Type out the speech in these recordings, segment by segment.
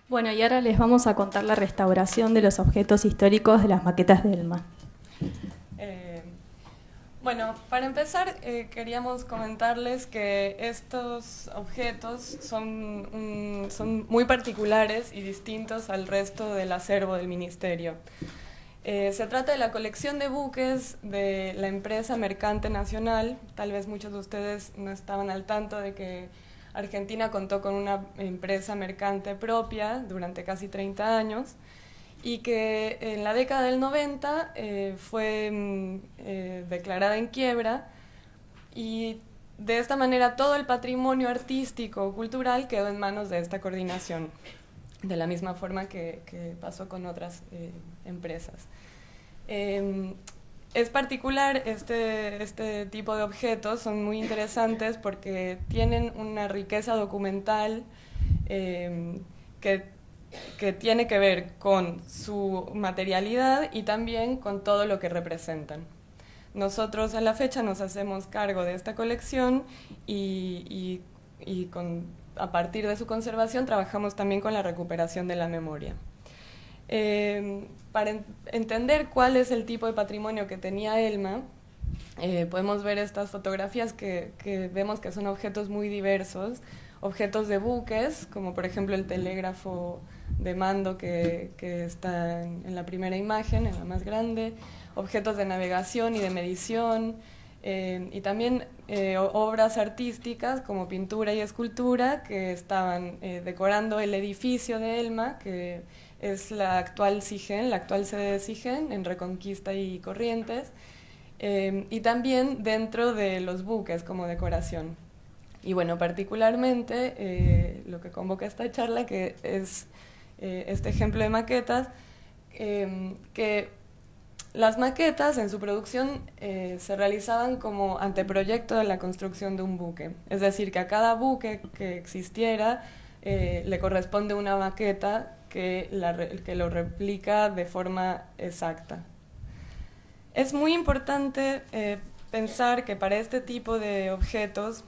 Bueno, y ahora les vamos a contar la restauración de los objetos históricos de las maquetas de Elma. Eh, bueno, para empezar, queríamos comentarles que estos objetos son muy particulares y distintos al resto del acervo del Ministerio. Se trata de la colección de buques de la empresa Mercante Nacional. Tal vez muchos de ustedes no estaban al tanto de que Argentina contó con una empresa mercante propia durante casi 30 años y que en la década del 90 fue declarada en quiebra, y de esta manera todo el patrimonio artístico o cultural quedó en manos de esta coordinación, de la misma forma que pasó con otras empresas. Es particular este tipo de objetos, son muy interesantes porque tienen una riqueza documental que tiene que ver con su materialidad y también con todo lo que representan. Nosotros a la fecha nos hacemos cargo de esta colección y a partir de su conservación trabajamos también con la recuperación de la memoria. Para entender cuál es el tipo de patrimonio que tenía Elma, podemos ver estas fotografías que vemos que son objetos muy diversos, objetos de buques, como por ejemplo el telégrafo de mando que está en la primera imagen, en la más grande, objetos de navegación y de medición, y también obras artísticas como pintura y escultura que estaban decorando el edificio de Elma, que es la actual SIGEN, la actual sede de SIGEN en Reconquista y Corrientes, y también dentro de los buques como decoración. Y bueno, particularmente lo que convoca esta charla, que es este ejemplo de maquetas, que las maquetas en su producción se realizaban como anteproyecto de la construcción de un buque. Es decir, que a cada buque que existiera le corresponde una maqueta que lo replica de forma exacta. Es muy importante pensar que para este tipo de objetos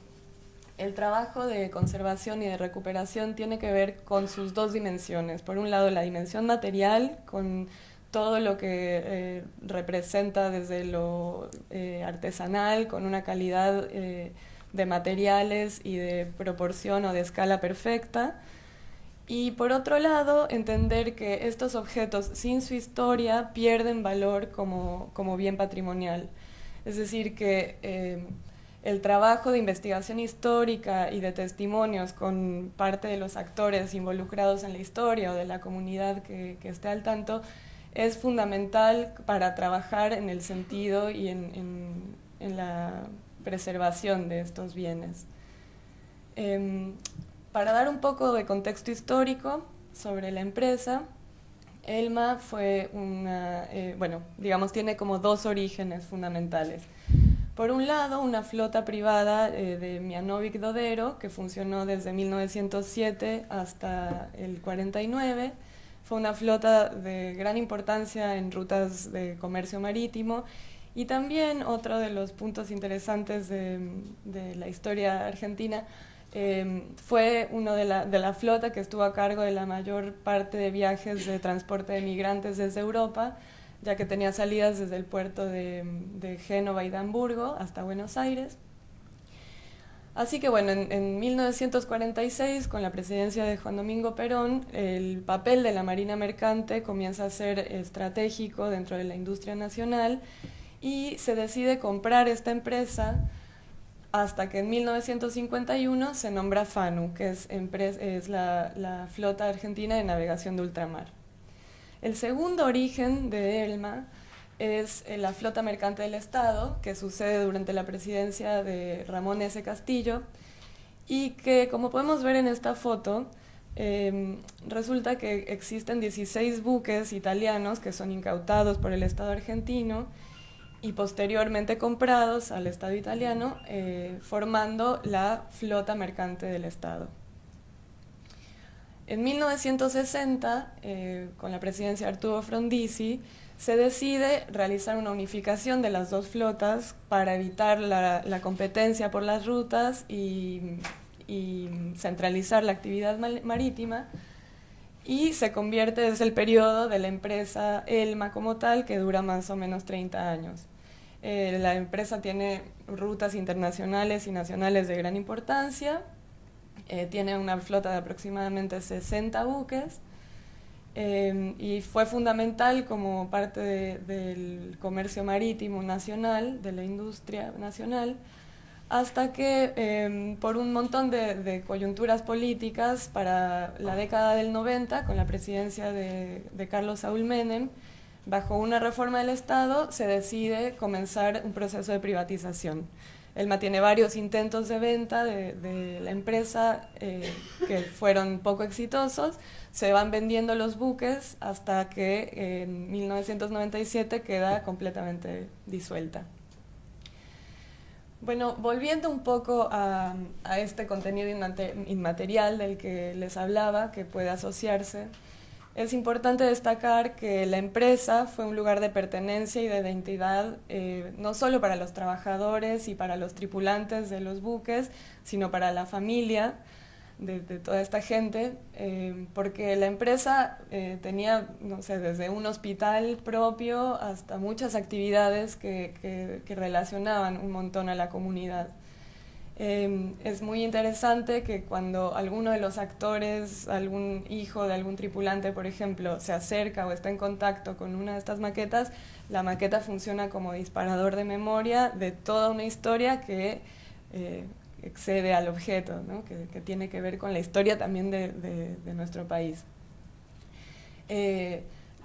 el trabajo de conservación y de recuperación tiene que ver con sus dos dimensiones. Por un lado, la dimensión material, con todo lo que representa desde lo artesanal, con una calidad de materiales y de proporción o de escala perfecta. Y por otro lado, entender que estos objetos sin su historia pierden valor como bien patrimonial. Es decir, que el trabajo de investigación histórica y de testimonios con parte de los actores involucrados en la historia o de la comunidad que esté al tanto es fundamental para trabajar en el sentido y en la preservación de estos bienes. Para dar un poco de contexto histórico sobre la empresa, Elma fue tiene como dos orígenes fundamentales. Por un lado, una flota privada de Mianovic Dodero, que funcionó desde 1907 hasta el 49. Fue una flota de gran importancia en rutas de comercio marítimo. Y también otro de los puntos interesantes de la historia argentina fue uno de la flota que estuvo a cargo de la mayor parte de viajes de transporte de migrantes desde Europa, ya que tenía salidas desde el puerto de Génova y de Hamburgo hasta Buenos Aires. Así que bueno, en 1946, con la presidencia de Juan Domingo Perón, el papel de la Marina Mercante comienza a ser estratégico dentro de la industria nacional y se decide comprar esta empresa hasta que en 1951 se nombra FANU, que es la Flota Argentina de Navegación de Ultramar. El segundo origen de Elma es la Flota Mercante del Estado, que sucede durante la presidencia de Ramón S. Castillo, y que, como podemos ver en esta foto, resulta que existen 16 buques italianos que son incautados por el Estado argentino y posteriormente comprados al Estado italiano, formando la Flota Mercante del Estado. En 1960, con la presidencia de Arturo Frondizi, se decide realizar una unificación de las dos flotas para evitar la competencia por las rutas y centralizar la actividad marítima. y se convierte, es el periodo de la empresa Elma como tal, que dura más o menos 30 años. La empresa tiene rutas internacionales y nacionales de gran importancia, tiene una flota de aproximadamente 60 buques, y fue fundamental como parte del comercio marítimo nacional, de la industria nacional, hasta que por un montón de coyunturas políticas para la década del 90, con la presidencia de Carlos Saúl Menem, bajo una reforma del Estado se decide comenzar un proceso de privatización. Elma tiene varios intentos de venta de la empresa que fueron poco exitosos, se van vendiendo los buques hasta que en 1997 queda completamente disuelta. Bueno, volviendo un poco a este contenido inmaterial del que les hablaba, que puede asociarse, es importante destacar que la empresa fue un lugar de pertenencia y de identidad no solo para los trabajadores y para los tripulantes de los buques, sino para la familia de toda esta gente, porque la empresa tenía, no sé, desde un hospital propio hasta muchas actividades que relacionaban un montón a la comunidad. Es muy interesante que cuando alguno de los actores, algún hijo de algún tripulante, por ejemplo, se acerca o está en contacto con una de estas maquetas, la maqueta funciona como disparador de memoria de toda una historia que excede al objeto, ¿no? que tiene que ver con la historia también de nuestro país.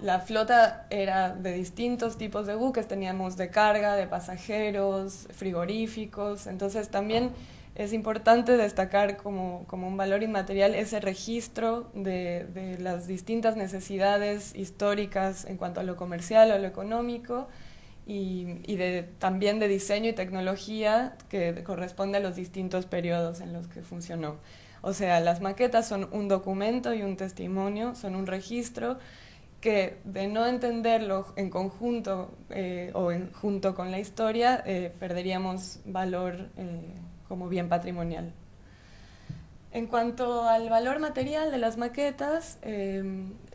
La flota era de distintos tipos de buques, teníamos de carga, de pasajeros, frigoríficos, entonces también es importante destacar como un valor inmaterial ese registro de las distintas necesidades históricas en cuanto a lo comercial o lo económico y también de diseño y tecnología que corresponde a los distintos periodos en los que funcionó. O sea, las maquetas son un documento y un testimonio, son un registro que de no entenderlo en conjunto junto con la historia, perderíamos valor como bien patrimonial. En cuanto al valor material de las maquetas,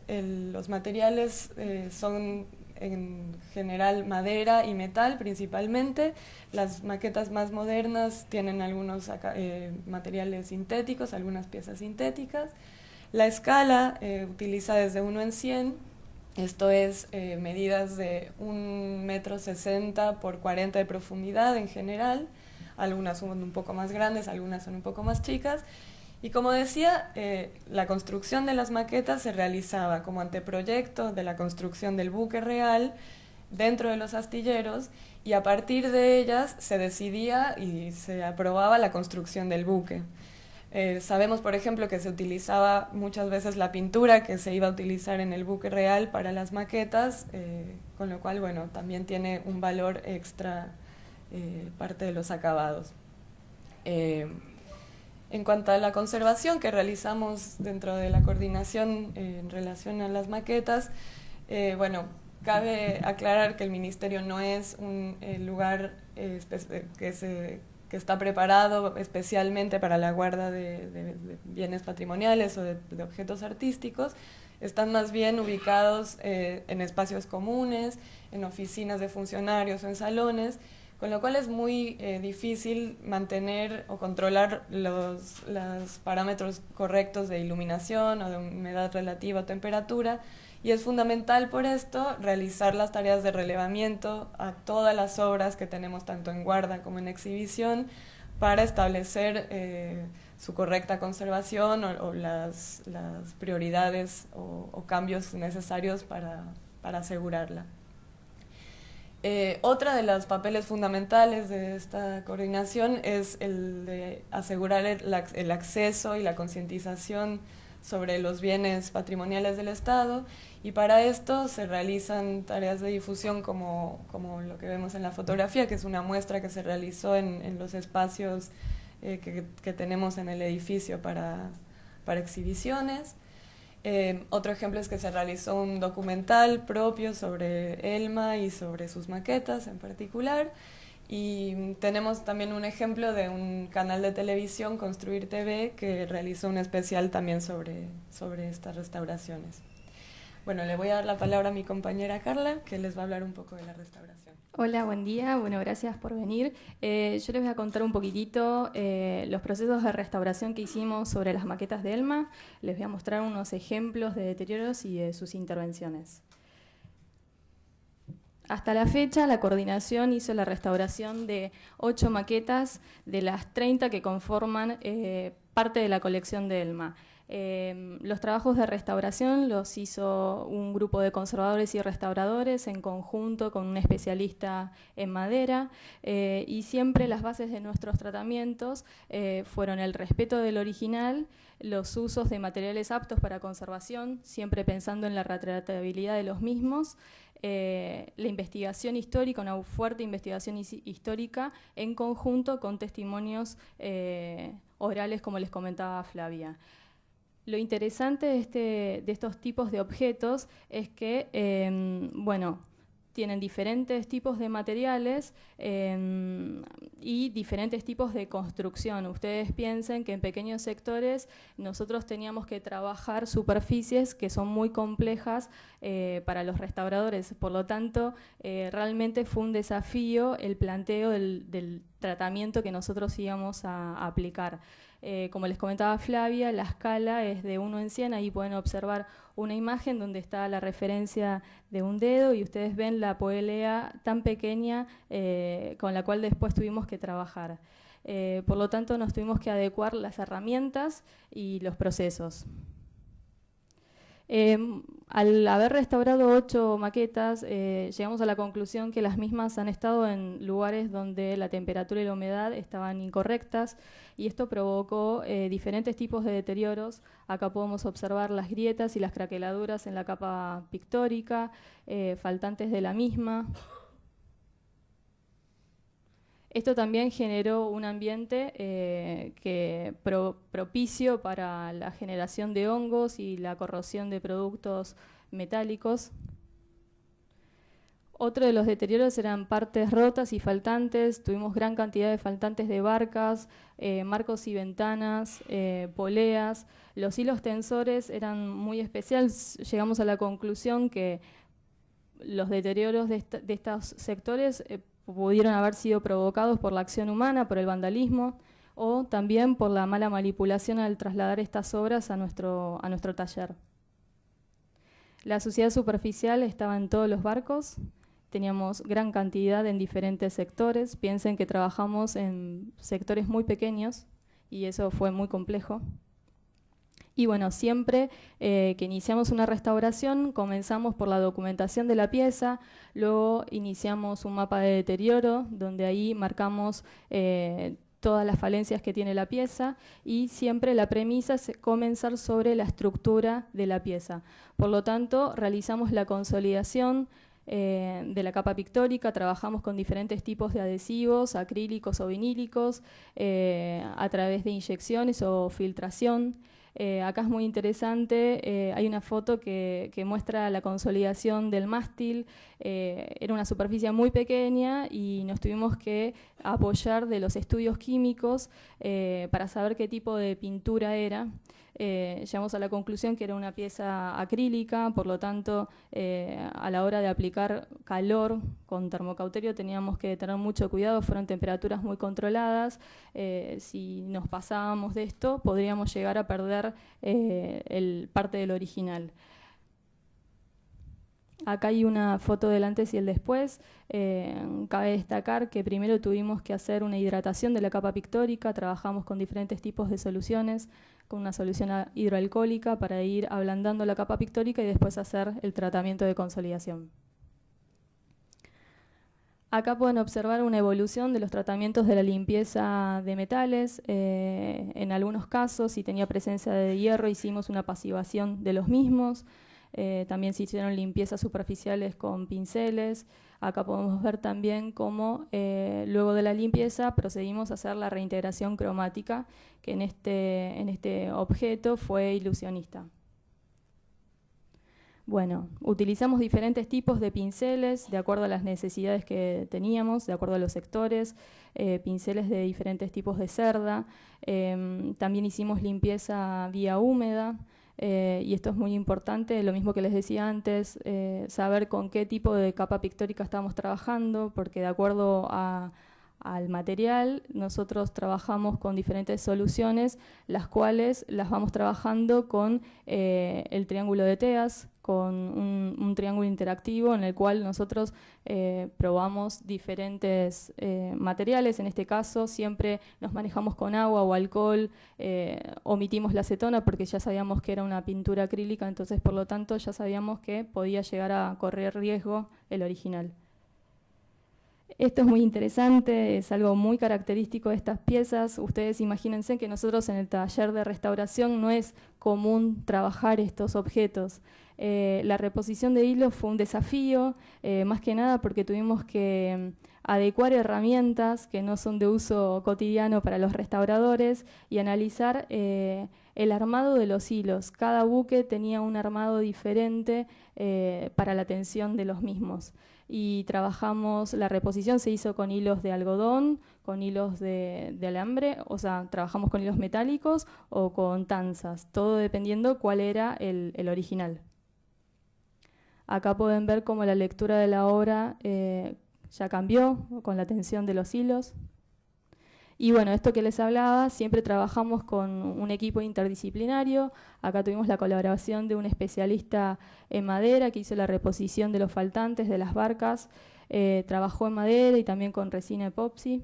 los materiales son en general madera y metal principalmente. Las maquetas más modernas tienen algunos materiales sintéticos, algunas piezas sintéticas. La escala utiliza desde 1 en 100. Esto es medidas de 1,60 m por 40 de profundidad en general. Algunas son un poco más grandes, algunas son un poco más chicas. Y como decía, la construcción de las maquetas se realizaba como anteproyecto de la construcción del buque real dentro de los astilleros y a partir de ellas se decidía y se aprobaba la construcción del buque. Sabemos, por ejemplo, que se utilizaba muchas veces la pintura que se iba a utilizar en el buque real para las maquetas, con lo cual, bueno, también tiene un valor extra parte de los acabados. En cuanto a la conservación que realizamos dentro de la coordinación en relación a las maquetas, bueno, cabe aclarar que el Ministerio no es un lugar que está preparado especialmente para la guarda de bienes patrimoniales o de objetos artísticos. Están más bien ubicados en espacios comunes, en oficinas de funcionarios o en salones, con lo cual es muy difícil mantener o controlar los parámetros correctos de iluminación o de humedad relativa o temperatura, y es fundamental por esto realizar las tareas de relevamiento a todas las obras que tenemos tanto en guarda como en exhibición para establecer su correcta conservación o las prioridades o cambios necesarios para asegurarla. Otra de los papeles fundamentales de esta coordinación es el de asegurar el acceso y la concientización sobre los bienes patrimoniales del Estado, y para esto se realizan tareas de difusión como lo que vemos en la fotografía, que es una muestra que se realizó en los espacios que tenemos en el edificio para exhibiciones. Otro ejemplo es que se realizó un documental propio sobre Elma y sobre sus maquetas en particular, Y tenemos también un ejemplo de un canal de televisión, Construir TV, que realizó un especial también sobre estas restauraciones. Bueno, le voy a dar la palabra a mi compañera Carla, que les va a hablar un poco de la restauración. Hola, buen día. Bueno, gracias por venir. Yo les voy a contar un poquitito los procesos de restauración que hicimos sobre las maquetas de Elma. Les voy a mostrar unos ejemplos de deterioros y de sus intervenciones. Hasta la fecha, la coordinación hizo la restauración de 8 maquetas de las 30 que conforman parte de la colección de Elma. Los trabajos de restauración los hizo un grupo de conservadores y restauradores en conjunto con un especialista en madera, y siempre las bases de nuestros tratamientos fueron el respeto del original, los usos de materiales aptos para conservación, siempre pensando en la retratabilidad de los mismos, la investigación histórica, una fuerte investigación histórica en conjunto con testimonios orales, como les comentaba Flavia. Lo interesante de estos tipos de objetos es que, bueno, tienen diferentes tipos de materiales y diferentes tipos de construcción. Ustedes piensen que en pequeños sectores nosotros teníamos que trabajar superficies que son muy complejas para los restauradores. Por lo tanto, realmente fue un desafío el planteo del tratamiento que nosotros íbamos a aplicar. Como les comentaba Flavia, la escala es de 1 en 100, ahí pueden observar una imagen donde está la referencia de un dedo y ustedes ven la poelea tan pequeña con la cual después tuvimos que trabajar. Por lo tanto, nos tuvimos que adecuar las herramientas y los procesos. Al haber restaurado 8 maquetas, llegamos a la conclusión que las mismas han estado en lugares donde la temperatura y la humedad estaban incorrectas, y esto provocó diferentes tipos de deterioros. Acá podemos observar las grietas y las craqueladuras en la capa pictórica, faltantes de la misma. Esto también generó un ambiente propicio para la generación de hongos y la corrosión de productos metálicos. Otro de los deterioros eran partes rotas y faltantes. Tuvimos gran cantidad de faltantes de barcas, marcos y ventanas, poleas. Los hilos tensores eran muy especiales. Llegamos a la conclusión que los deterioros de estos sectores pudieron haber sido provocados por la acción humana, por el vandalismo, o también por la mala manipulación al trasladar estas obras a nuestro taller. La suciedad superficial estaba en todos los barcos, teníamos gran cantidad en diferentes sectores. Piensen que trabajamos en sectores muy pequeños y eso fue muy complejo. Y bueno, siempre que iniciamos una restauración, comenzamos por la documentación de la pieza, luego iniciamos un mapa de deterioro, donde ahí marcamos todas las falencias que tiene la pieza, y siempre la premisa es comenzar sobre la estructura de la pieza. Por lo tanto, realizamos la consolidación de la capa pictórica, trabajamos con diferentes tipos de adhesivos, acrílicos o vinílicos, a través de inyecciones o filtración. Acá es muy interesante, hay una foto que muestra la consolidación del mástil. Era una superficie muy pequeña y nos tuvimos que apoyar de los estudios químicos para saber qué tipo de pintura era. Llegamos a la conclusión que era una pieza acrílica, por lo tanto, a la hora de aplicar calor con termocauterio teníamos que tener mucho cuidado, fueron temperaturas muy controladas. Si nos pasábamos de esto, podríamos llegar a perder parte del original. Acá hay una foto del antes y el después. Cabe destacar que primero tuvimos que hacer una hidratación de la capa pictórica, trabajamos con diferentes tipos de soluciones, con una solución hidroalcohólica para ir ablandando la capa pictórica y después hacer el tratamiento de consolidación. Acá pueden observar una evolución de los tratamientos de la limpieza de metales. En algunos casos, si tenía presencia de hierro, hicimos una pasivación de los mismos. También se hicieron limpiezas superficiales con pinceles. Acá podemos ver también cómo luego de la limpieza procedimos a hacer la reintegración cromática, que en este objeto fue ilusionista. Bueno, utilizamos diferentes tipos de pinceles de acuerdo a las necesidades que teníamos, de acuerdo a los sectores, pinceles de diferentes tipos de cerda. También hicimos limpieza vía húmeda, y esto es muy importante, lo mismo que les decía antes, saber con qué tipo de capa pictórica estamos trabajando, porque de acuerdo al material, nosotros trabajamos con diferentes soluciones, las cuales las vamos trabajando con el triángulo de TEAS, con un triángulo interactivo en el cual nosotros probamos diferentes materiales. En este caso siempre nos manejamos con agua o alcohol, omitimos la acetona porque ya sabíamos que era una pintura acrílica, entonces por lo tanto ya sabíamos que podía llegar a correr riesgo el original. Esto es muy interesante, es algo muy característico de estas piezas. Ustedes imagínense que nosotros en el taller de restauración no es común trabajar estos objetos. La reposición de hilos fue un desafío, más que nada porque tuvimos que adecuar herramientas que no son de uso cotidiano para los restauradores y analizar el armado de los hilos. Cada buque tenía un armado diferente para la tensión de los mismos. Y trabajamos, la reposición se hizo con hilos de algodón, con hilos de alambre, o sea, trabajamos con hilos metálicos o con tanzas, todo dependiendo cuál era el original. Acá pueden ver cómo la lectura de la obra ya cambió con la tensión de los hilos. Y bueno, esto que les hablaba, siempre trabajamos con un equipo interdisciplinario. Acá tuvimos la colaboración de un especialista en madera que hizo la reposición de los faltantes de las barcas. Trabajó en madera y también con resina epoxi.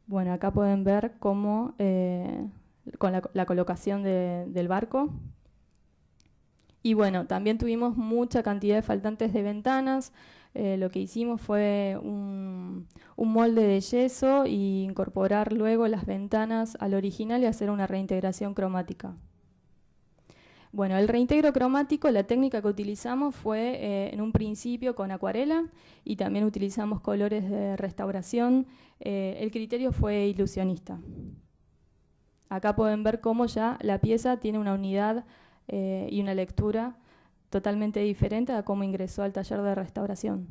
Bueno, acá pueden ver cómo con la colocación del barco. Y bueno, también tuvimos mucha cantidad de faltantes de ventanas. Lo que hicimos fue un molde de yeso y incorporar luego las ventanas al original y hacer una reintegración cromática. Bueno, el reintegro cromático, la técnica que utilizamos fue en un principio con acuarela y también utilizamos colores de restauración. El criterio fue ilusionista. Acá pueden ver cómo ya la pieza tiene una unidad y una lectura totalmente diferente a cómo ingresó al taller de restauración.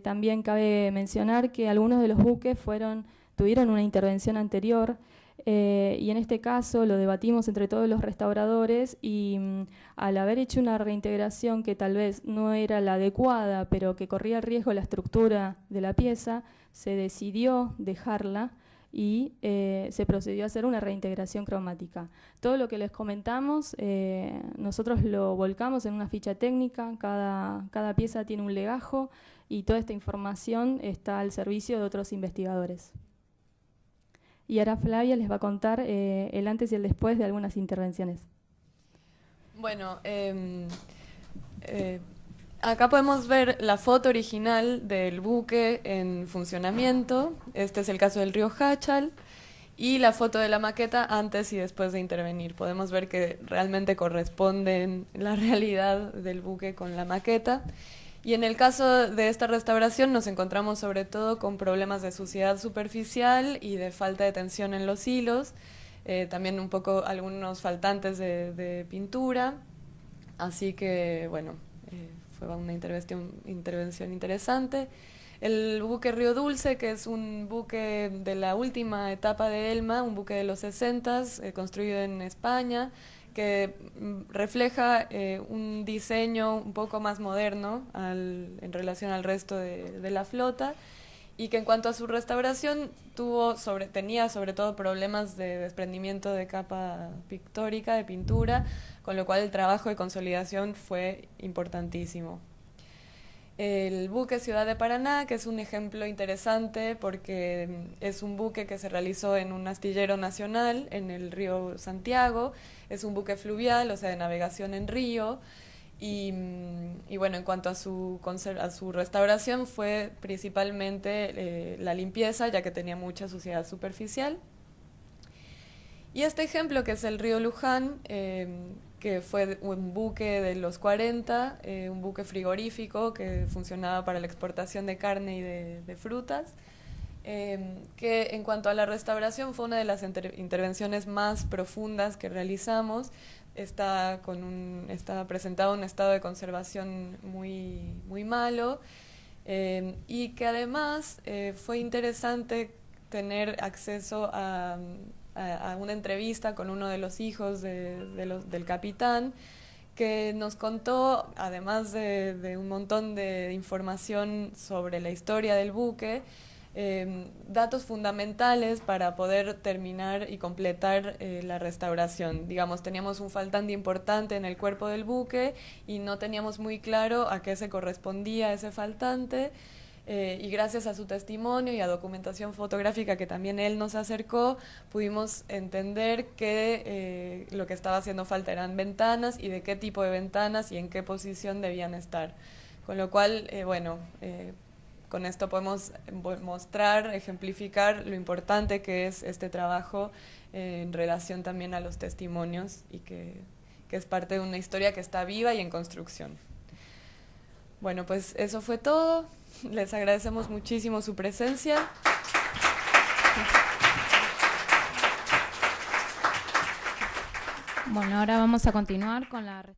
También cabe mencionar que algunos de los buques tuvieron una intervención anterior y en este caso lo debatimos entre todos los restauradores y al haber hecho una reintegración que tal vez no era la adecuada, pero que corría riesgo la estructura de la pieza, se decidió dejarla y se procedió a hacer una reintegración cromática. Todo lo que les comentamos, nosotros lo volcamos en una ficha técnica, cada pieza tiene un legajo y toda esta información está al servicio de otros investigadores. Y ahora Flavia les va a contar el antes y el después de algunas intervenciones. Bueno, acá podemos ver la foto original del buque en funcionamiento. Este es el caso del río Hachal. Y la foto de la maqueta antes y después de intervenir. Podemos ver que realmente corresponden la realidad del buque con la maqueta. Y en el caso de esta restauración nos encontramos sobre todo con problemas de suciedad superficial y de falta de tensión en los hilos. También un poco algunos faltantes de pintura. Así que, bueno, fue una intervención interesante. El buque Río Dulce, que es un buque de la última etapa de Elma, un buque de los 60s, construido en España, que refleja un diseño un poco más moderno en relación al resto de la flota, y que en cuanto a su restauración tenía sobre todo problemas de desprendimiento de capa pictórica, de pintura, con lo cual el trabajo de consolidación fue importantísimo. El buque Ciudad de Paraná, que es un ejemplo interesante porque es un buque que se realizó en un astillero nacional en el río Santiago, es un buque fluvial, o sea, de navegación en río, y bueno, en cuanto a su restauración fue principalmente la limpieza, ya que tenía mucha suciedad superficial. Y este ejemplo, que es el río Luján, que fue un buque de los 40, un buque frigorífico que funcionaba para la exportación de carne y de frutas, que en cuanto a la restauración fue una de las intervenciones más profundas que realizamos. Está presentado un estado de conservación muy malo, y que además fue interesante tener acceso a una entrevista con uno de los hijos del capitán, que nos contó, además de un montón de información sobre la historia del buque, datos fundamentales para poder terminar y completar la restauración. Digamos, teníamos un faltante importante en el cuerpo del buque y no teníamos muy claro a qué se correspondía ese faltante, y gracias a su testimonio y a documentación fotográfica que también él nos acercó, pudimos entender que lo que estaba haciendo falta eran ventanas, y de qué tipo de ventanas y en qué posición debían estar. Con lo cual, con esto podemos mostrar, ejemplificar lo importante que es este trabajo en relación también a los testimonios, y que es parte de una historia que está viva y en construcción. Bueno, pues eso fue todo. Les agradecemos muchísimo su presencia. Bueno, ahora vamos a continuar con la